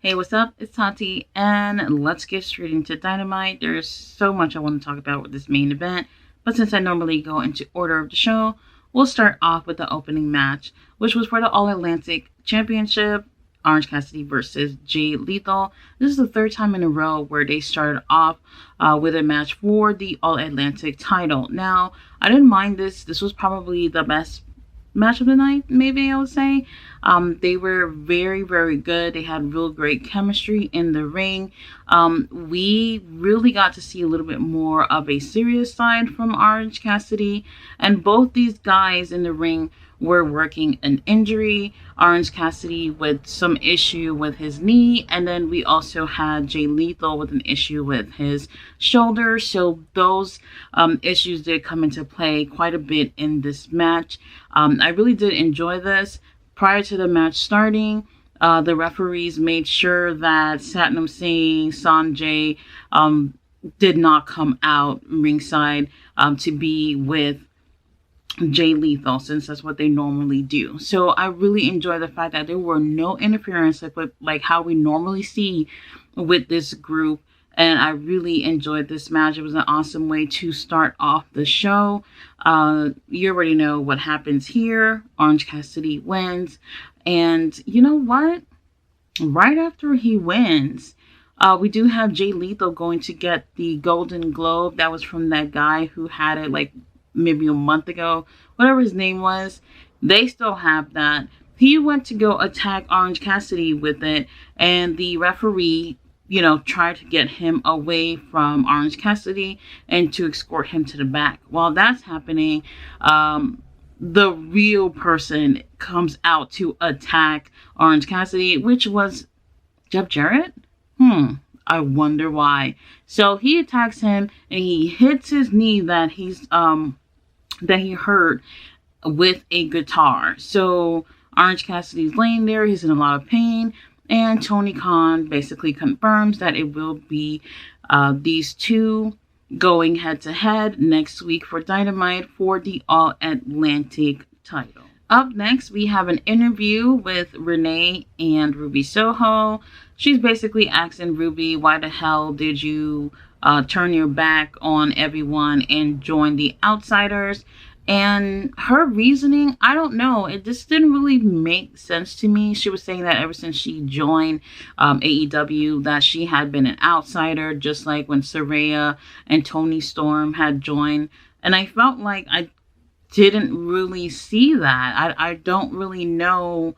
Hey, what's up? It's Tati, and let's get straight into Dynamite. There's so much I want to talk about with this main event, but since I normally go into order of the show, we'll start off with the opening match, which was for the All Atlantic Championship. Orange Cassidy versus Jay Lethal. This is the third time in a row where they started off with a match for the All Atlantic title. Now, I didn't mind this. This was probably the best match of the night, maybe I would say. They were very, very good. They had real great chemistry in the ring. We really got to see a little bit more of a serious side from Orange Cassidy, and both these guys in the ring were working an injury. Orange Cassidy with some issue with his knee, and then we also had Jay Lethal with an issue with his shoulder. So those issues did come into play quite a bit in this match. I really did enjoy this. Prior to the match starting, the referees made sure that Satnam Singh, Sanjay did not come out ringside to be with Jay Lethal, since that's what they normally do. So I really enjoy the fact that there were no interference like how we normally see with this group. And I really enjoyed this match. It was an awesome way to start off the show. You already know what happens here. Orange Cassidy wins. And you know what? Right after he wins, we do have Jay Lethal going to get the Golden Globe. That was from that guy who had it like maybe a month ago. Whatever his name was. They still have that. He went to go attack Orange Cassidy with it. And the referee, try to get him away from Orange Cassidy and to escort him to the back. While that's happening, the real person comes out to attack Orange Cassidy, which was Jeff Jarrett? I wonder why. So he attacks him and he hits his knee that he hurt with a guitar. So Orange Cassidy's laying there. He's in a lot of pain. And Tony Khan basically confirms that it will be these two going head-to-head next week for Dynamite for the All Atlantic title. Up next, we have an interview with Renee and Ruby Soho. She's basically asking Ruby, why the hell did you turn your back on everyone and join the Outsiders? And her reasoning, I don't know. It just didn't really make sense to me. She was saying that ever since she joined AEW, that she had been an outsider, just like when Saraya and Toni Storm had joined. And I felt like I didn't really see that. I don't really know.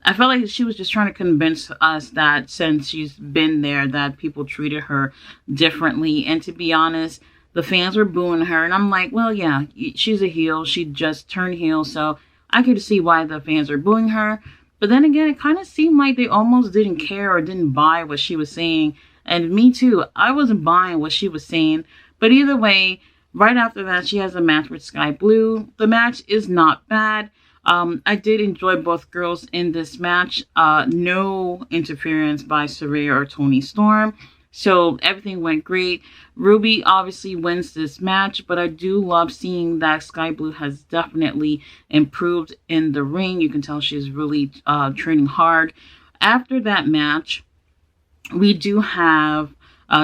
I felt like she was just trying to convince us that since she's been there, that people treated her differently. And to be honest, the fans were booing her, and I'm like, well, yeah, she's a heel. She just turned heel, so I could see why the fans are booing her. But then again, it kind of seemed like they almost didn't care or didn't buy what she was saying. And me too, I wasn't buying what she was saying. But either way, right after that, she has a match with Sky Blue. The match is not bad. I did enjoy both girls in this match. No interference by Saraya or Toni Storm. So everything went great. Ruby obviously wins this match, but I do love seeing that Sky Blue has definitely improved in the ring. You can tell she's really training hard. After that match, we do have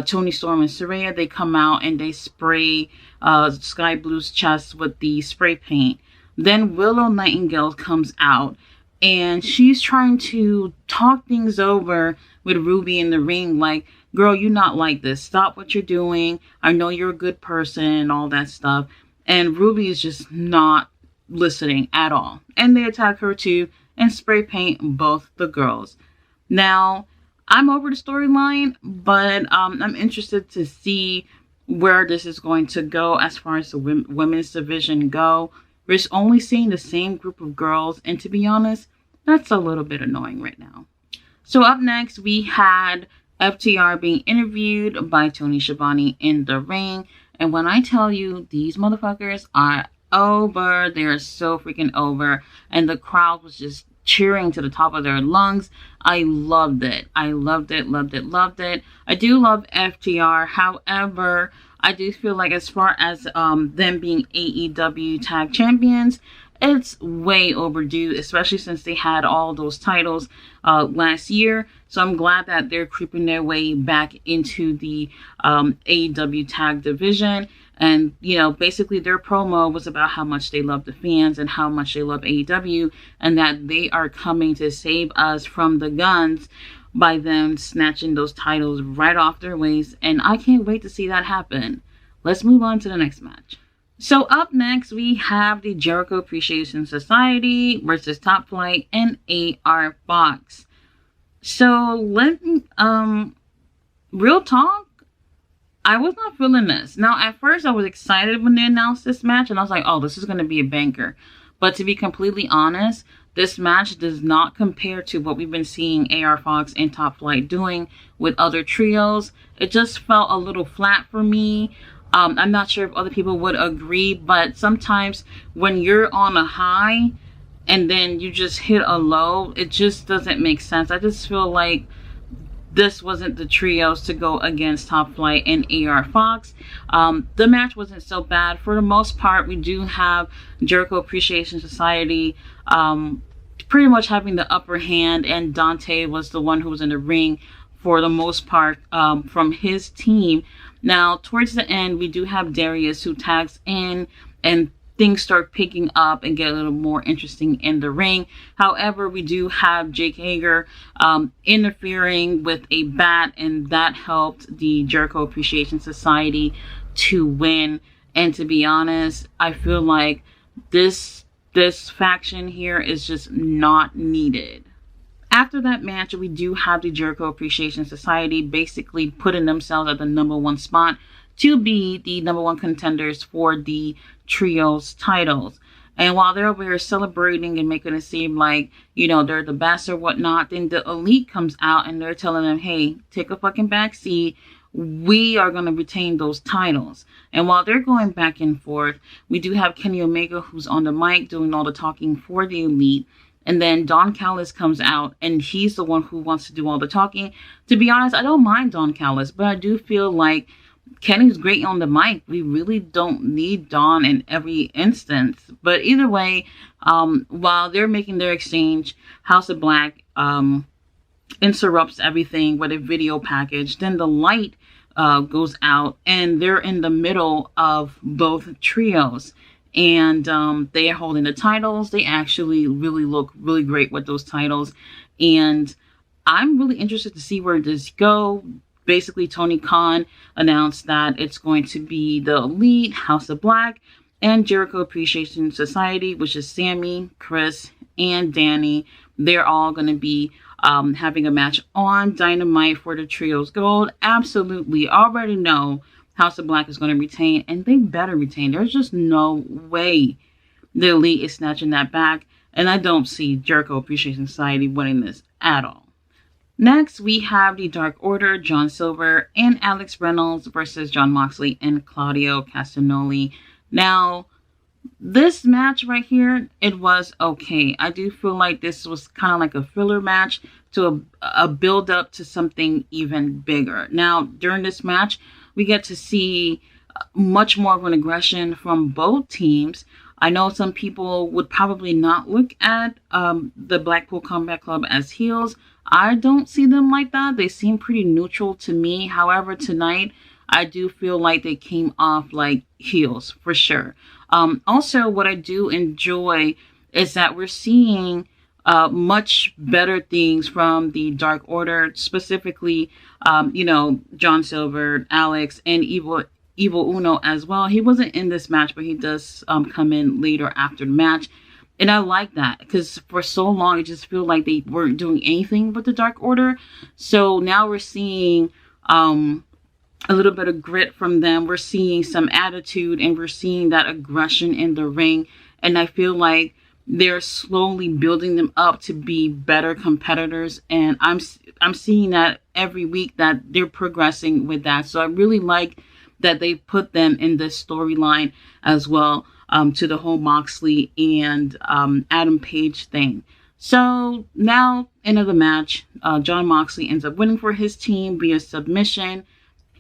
Toni Storm and Saraya. They come out and they spray Sky Blue's chest with the spray paint. Then Willow Nightingale comes out and she's trying to talk things over with Ruby in the ring, like, girl, you're not like this. Stop what you're doing. I know you're a good person and all that stuff. And Ruby is just not listening at all. And they attack her too and spray paint both the girls. Now, I'm over the storyline, but I'm interested to see where this is going to go as far as the women's division go. We're just only seeing the same group of girls. And to be honest, that's a little bit annoying right now. So up next, we had FTR being interviewed by Tony Schiavone in the ring. And when I tell you, these motherfuckers are over. They're so freaking over. And the crowd was just cheering to the top of their lungs. I loved it. I loved it, loved it, loved it. I do love FTR. However, I do feel like as far as them being AEW tag champions, it's way overdue, especially since they had all those titles last year. So I'm glad that they're creeping their way back into the AEW tag division. And, basically their promo was about how much they love the fans and how much they love AEW, and that they are coming to save us from the guns by them snatching those titles right off their waist. And I can't wait to see that happen. Let's move on to the next match. So up next, we have the Jericho Appreciation Society versus Top Flight and AR Fox. So real talk, I was not feeling this. Now, at first, I was excited when they announced this match, and I was like, oh, this is going to be a banker. But to be completely honest, this match does not compare to what we've been seeing AR Fox and Top Flight doing with other trios. It just felt a little flat for me. I'm not sure if other people would agree, but sometimes when you're on a high and then you just hit a low, it just doesn't make sense. I just feel like this wasn't the trios to go against Top Flight and AR Fox. The match wasn't so bad. For the most part, we do have Jericho Appreciation Society pretty much having the upper hand, and Dante was the one who was in the ring for the most part from his team. Now, towards the end, we do have Darius who tags in, and things start picking up and get a little more interesting in the ring. However, we do have Jake Hager interfering with a bat, and that helped the Jericho Appreciation Society to win. And to be honest, I feel like this faction here is just not needed. After that match, we do have the Jericho Appreciation Society basically putting themselves at the #1 spot to be the #1 contenders for the trios titles. And while they're over here celebrating and making it seem like, they're the best or whatnot, then the Elite comes out and they're telling them, hey, take a fucking back seat. We are going to retain those titles. And while they're going back and forth, we do have Kenny Omega, who's on the mic doing all the talking for the Elite. And then Don Callis comes out, and he's the one who wants to do all the talking. To be honest, I don't mind Don Callis, but I do feel like Kenny's great on the mic. We really don't need Don in every instance. But either way, while they're making their exchange, House of Black interrupts everything with a video package. Then the light goes out, and they're in the middle of both trios. And they are holding the titles. They actually really look really great with those titles. And I'm really interested to see where this goes. Basically, Tony Khan announced that it's going to be the Elite, House of Black, and Jericho Appreciation Society, which is Sammy, Chris, and Danny. They're all going to be having a match on Dynamite for the Trios Gold. Absolutely. Already know House of Black is going to retain, and they better retain. There's just no way the Elite is snatching that back, and I don't see Jericho Appreciation Society winning this at all. Next, we have the Dark Order, John Silver and Alex Reynolds versus Jon Moxley and Claudio Castagnoli. Now, this match right here, it was okay. I do feel like this was kind of like a filler match to a build up to something even bigger. Now, during this match, we get to see much more of an aggression from both teams. I know some people would probably not look at the Blackpool Combat Club as heels. I don't see them like that. They seem pretty neutral to me. However, tonight, I do feel like they came off like heels for sure. Also, what I do enjoy is that we're seeing much better things from the Dark Order, specifically, John Silver, Alex, and Evil Uno as well. He wasn't in this match, but he does come in later after the match. And I like that because for so long, it just feels like they weren't doing anything with the Dark Order. So now we're seeing a little bit of grit from them. We're seeing some attitude, and we're seeing that aggression in the ring. And I feel like they're slowly building them up to be better competitors. And I'm seeing that every week that they're progressing with that. So I really like that they put them in this storyline as well, to the whole Moxley and Adam Page thing. So now, end of the match, Jon Moxley ends up winning for his team via submission.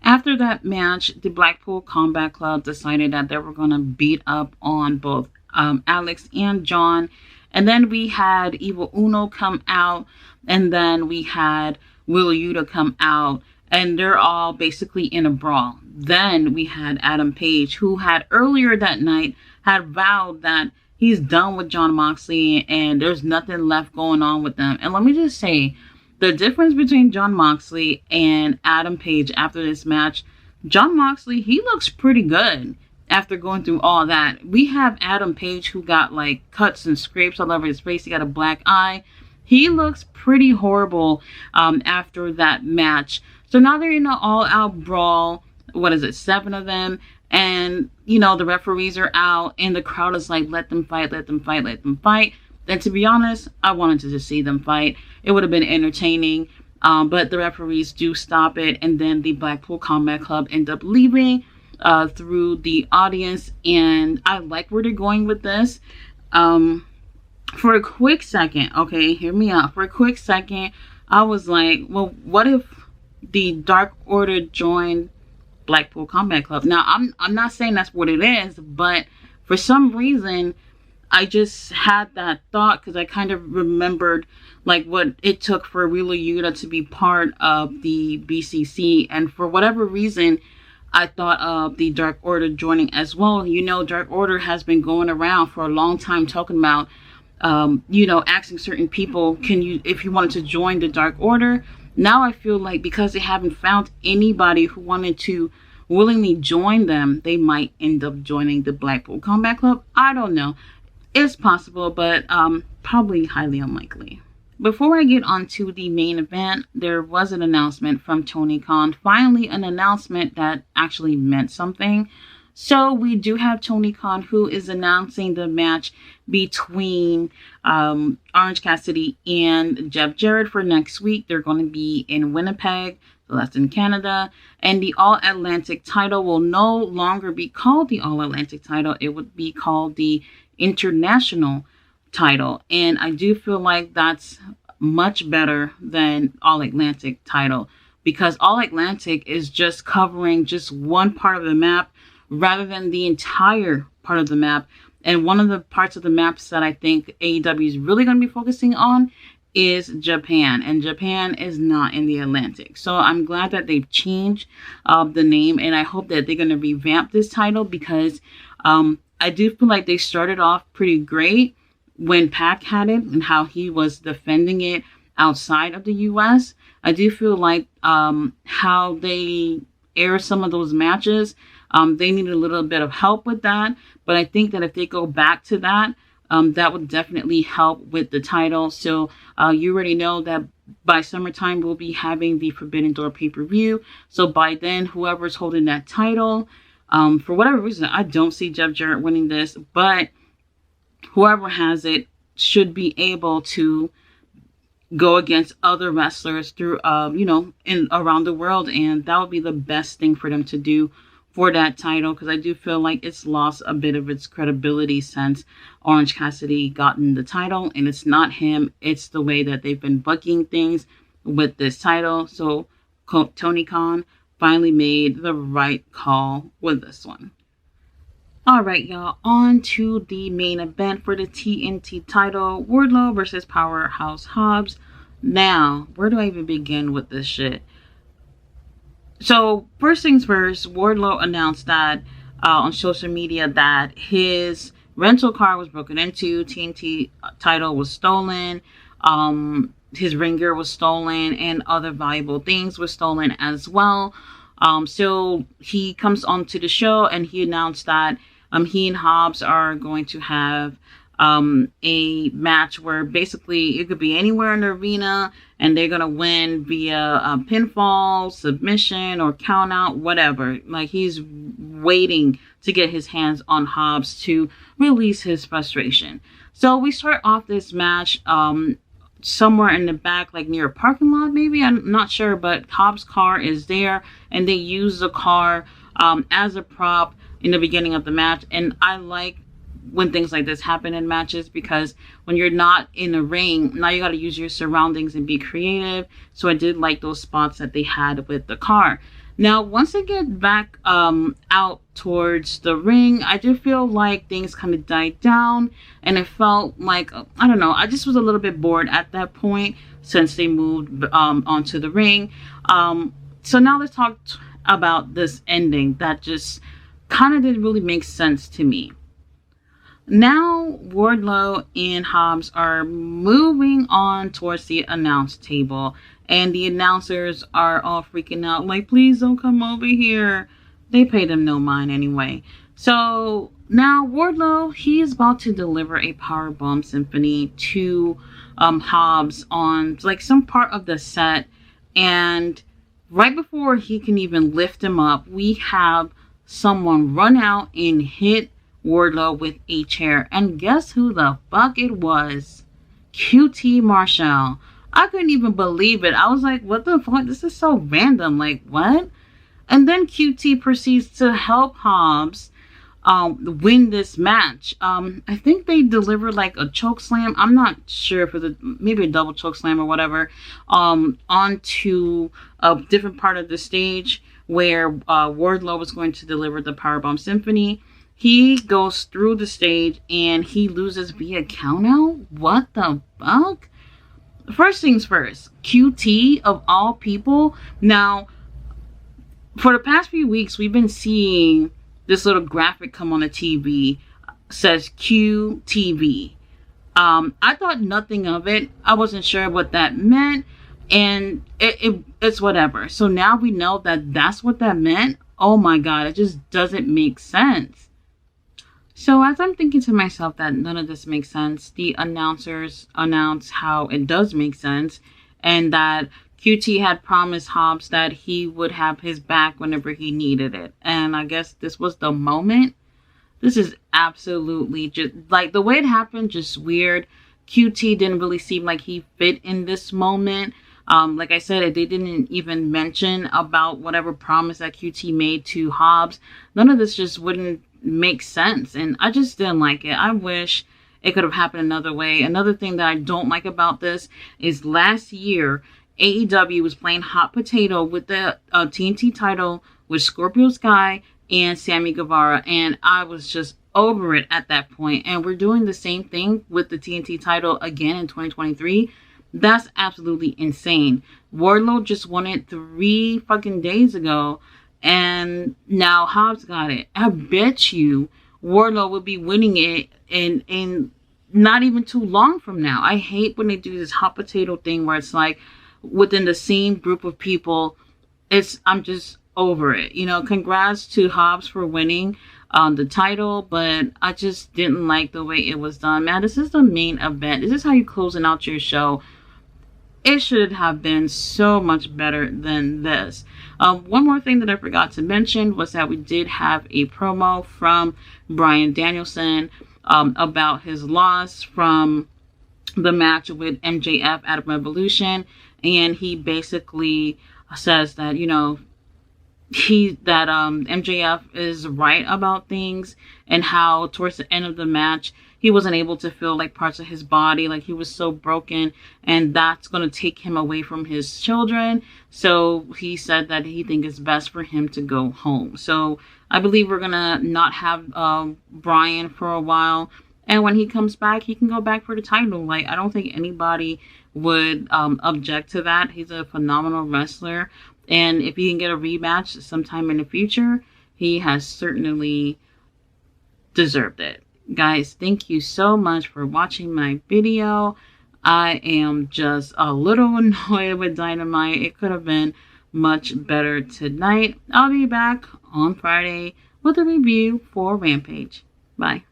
After that match, the Blackpool Combat Club decided that they were going to beat up on both Alex and John. And then we had Evil Uno come out, and then we had Wheeler Yuta come out, and they're all basically in a brawl. Then we had Adam Page, who had earlier that night had vowed that he's done with Jon Moxley and there's nothing left going on with them. And let me just say, the difference between Jon Moxley and Adam Page after this match, Jon Moxley, he looks pretty good after going through all that. We have Adam Page, who got like cuts and scrapes all over his face. He got a black eye. He looks pretty horrible after that match. So now they're in an all-out brawl. What is it, 7 of them? And, you know, the referees are out and the crowd is like, let them fight, let them fight, let them fight. And to be honest, I wanted to just see them fight. It would have been entertaining. But the referees do stop it. And then the Blackpool Combat Club end up leaving through the audience. And I like where they're going with this. For a quick second, okay, hear me out. For a quick second, I was like, well, what if the Dark Order joined Blackpool Combat Club? Now, I'm not saying that's what it is, but for some reason, I just had that thought because I kind of remembered like what it took for Wheeler Yuta to be part of the BCC, and for whatever reason, I thought of the Dark Order joining as well. You know, Dark Order has been going around for a long time talking about, you know, asking certain people, if you wanted to join the Dark Order. Now I feel like because they haven't found anybody who wanted to willingly join them, they might end up joining the Blackpool Combat Club. I don't know. It's possible, but probably highly unlikely. Before I get on to the main event, there was an announcement from Tony Khan. Finally, an announcement that actually meant something. So we do have Tony Khan, who is announcing the match between Orange Cassidy and Jeff Jarrett for next week. They're going to be in Winnipeg, so that's in Canada. And the All-Atlantic title will no longer be called the All-Atlantic title. It would be called the International title. And I do feel like that's much better than All-Atlantic title, because All-Atlantic is just covering just one part of the map rather than the entire part of the map. And one of the parts of the maps that I think AEW is really going to be focusing on is Japan. And Japan is not in the Atlantic. So I'm glad that they've changed the name. And I hope that they're going to revamp this title, because I do feel like they started off pretty great when Pac had it and how he was defending it outside of the US. I do feel like how they air some of those matches, they need a little bit of help with that. But I think that if they go back to that, that would definitely help with the title. So you already know that by summertime, we'll be having the Forbidden Door pay-per-view. So by then, whoever's holding that title, for whatever reason, I don't see Jeff Jarrett winning this, but whoever has it should be able to go against other wrestlers through, you know, around the world. And that would be the best thing for them to do for that title, because I do feel like it's lost a bit of its credibility since Orange Cassidy gotten the title. And it's not him, it's the way that they've been booking things with this title. So Tony Khan finally made the right call with this one. Alright, y'all, on to the main event for the TNT title, Wardlow versus Powerhouse Hobbs. Now, where do I even begin with this shit? So, first things first, Wardlow announced that on social media that his rental car was broken into, TNT title was stolen, his ring gear was stolen, and other valuable things were stolen as well. So he comes onto the show and he announced that he and Hobbs are going to have a match where basically it could be anywhere in the arena and they're going to win via a pinfall, submission, or count out, whatever. Like, he's waiting to get his hands on Hobbs to release his frustration. So we start off this match somewhere in the back, like near a parking lot, maybe, I'm not sure, but Hobbs' car is there and they use the car as a prop in the beginning of the match. And I like when things like this happen in matches, because when you're not in a ring, now you got to use your surroundings and be creative. So I did like those spots that they had with the car. Now, once I get back out towards the ring, I did feel like things kind of died down, and it felt like, I don't know, I just was a little bit bored at that point since they moved onto the ring. So now let's talk about this ending that just kind of didn't really make sense to me. Now, Wardlow and Hobbs are moving on towards the announce table, and the announcers are all freaking out, like, please don't come over here. They pay them no mind anyway. So now Wardlow, he is about to deliver a powerbomb symphony to Hobbs on like some part of the set, and right before he can even lift him up, we have someone run out and hit Wardlow with a chair. And guess who the fuck it was? QT Marshall. I couldn't even believe it. I was like, what the fuck? This is so random. Like, what? And then QT proceeds to help Hobbs win this match. I think they delivered like a choke slam. I'm not sure if it was maybe a double choke slam or whatever. Onto a different part of the stage where Wardlow was going to deliver the powerbomb symphony. He goes through the stage and he loses via countout. What the fuck? First things first, QT of all people. Now, for the past few weeks, we've been seeing this little graphic come on the TV, says QTV. I thought nothing of it. I wasn't sure what that meant, and it's whatever. So now we know that that's what that meant. Oh my god, it just doesn't make sense. So as I'm thinking to myself that none of this makes sense, the announcers announce how it does make sense, and that QT had promised Hobbs that he would have his back whenever he needed it. And I guess this was the moment. This is absolutely just, like, the way it happened, just weird. QT didn't really seem like he fit in this moment. Like I said, they didn't even mention about whatever promise that QT made to Hobbs. None of this just wouldn't make sense, and I just didn't like it. I wish it could have happened another way. Another thing that I don't like about this is last year AEW was playing hot potato with the TNT title with Scorpio Sky and Sammy Guevara, and I was just over it at that point. And we're doing the same thing with the TNT title again in 2023. That's absolutely insane. Wardlow just won it 3 fucking days ago, and now Hobbs got it. I bet you Wardlow will be winning it in not even too long from now. I hate when they do this hot potato thing where it's like within the same group of people. I'm just over it. You know, congrats to Hobbs for winning the title, but I just didn't like the way it was done. Man, this is the main event. This is how you closing out your show. It should have been so much better than this. One more thing that I forgot to mention was that we did have a promo from Bryan Danielson about his loss from the match with MJF at Revolution. And he basically says that, you know, MJF is right about things, and how towards the end of the match he wasn't able to feel like parts of his body, like he was so broken, and that's going to take him away from his children. So he said that he thinks it's best for him to go home. So I believe we're going to not have Bryan for a while, and when he comes back, he can go back for the title. Like, I don't think anybody would object to that. He's a phenomenal wrestler, and if he can get a rematch sometime in the future, he has certainly deserved it. Guys, thank you so much for watching my video. I am just a little annoyed with Dynamite. It could have been much better tonight. I'll be back on Friday with a review for Rampage. Bye.